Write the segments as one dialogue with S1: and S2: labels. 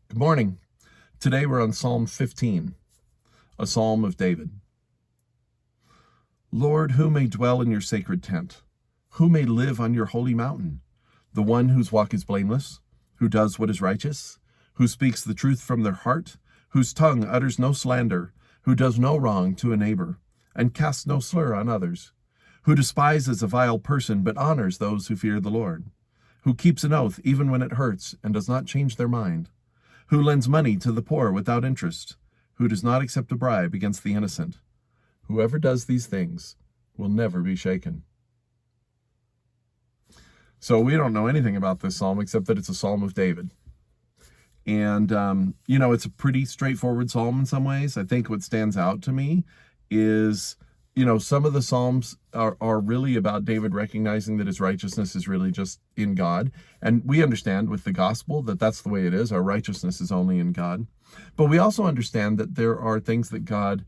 S1: Good morning. Today we're on Psalm 15, a psalm of David. Lord, who may dwell in your sacred tent? Who may live on your holy mountain? The one whose walk is blameless, who does what is righteous, who speaks the truth from their heart, whose tongue utters no slander, who does no wrong to a neighbor, and casts no slur on others, who despises a vile person but honors those who fear the Lord, who keeps an oath even when it hurts and does not change their mind, who lends money to the poor without interest, who does not accept a bribe against the innocent. Whoever does these things will never be shaken. So we don't know anything about this psalm except that it's a psalm of David. And, it's a pretty straightforward psalm in some ways. I think what stands out to me is, some of the psalms are really about David recognizing that his righteousness is really just in God. And we understand with the gospel that that's the way it is. Our righteousness is only in God. But we also understand that there are things that God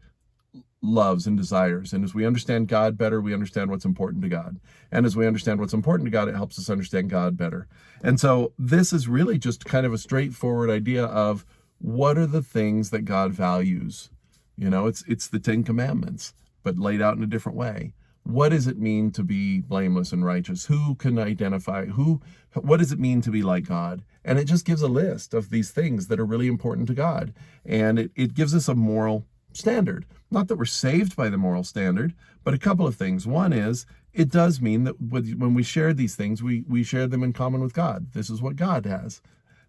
S1: loves and desires. And as we understand God better, we understand what's important to God. And as we understand what's important to God, it helps us understand God better. And so this is really just kind of a straightforward idea of what are the things that God values. It's the Ten Commandments, but laid out in a different way. What does it mean to be blameless and righteous? Who can identify what does it mean to be like God? And it just gives a list of these things that are really important to God. And it gives us a moral standard. Not that we're saved by the moral standard, but a couple of things. One is, it does mean that when we share these things, we share them in common with God. This is what God has.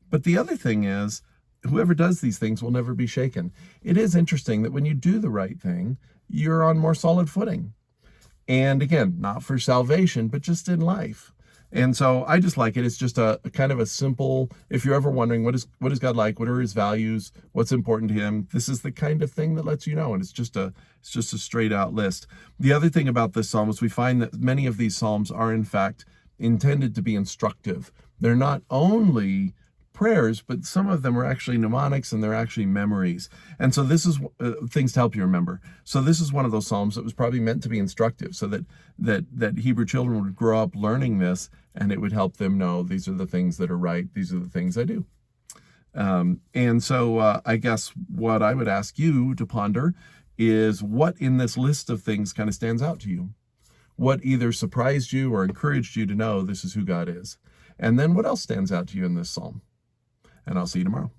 S1: But the other thing is, whoever does these things will never be shaken. It is interesting that when you do the right thing, you're on more solid footing. And again, not for salvation, but just in life. And so I just like it. It's just a kind of a simple, if you're ever wondering what is God like, what are his values, what's important to him, this is the kind of thing that lets you know. And it's just a straight out list. The other thing about this psalm is we find that many of these psalms are in fact intended to be instructive. They're not only prayers, but some of them are actually mnemonics and they're actually memories. And so this is things to help you remember. So this is one of those psalms that was probably meant to be instructive, so that Hebrew children would grow up learning this, and it would help them know these are the things that are right. These are the things I do. And so I guess what I would ask you to ponder is what in this list of things kind of stands out to you? What either surprised you or encouraged you to know this is who God is? And then what else stands out to you in this psalm? And I'll see you tomorrow.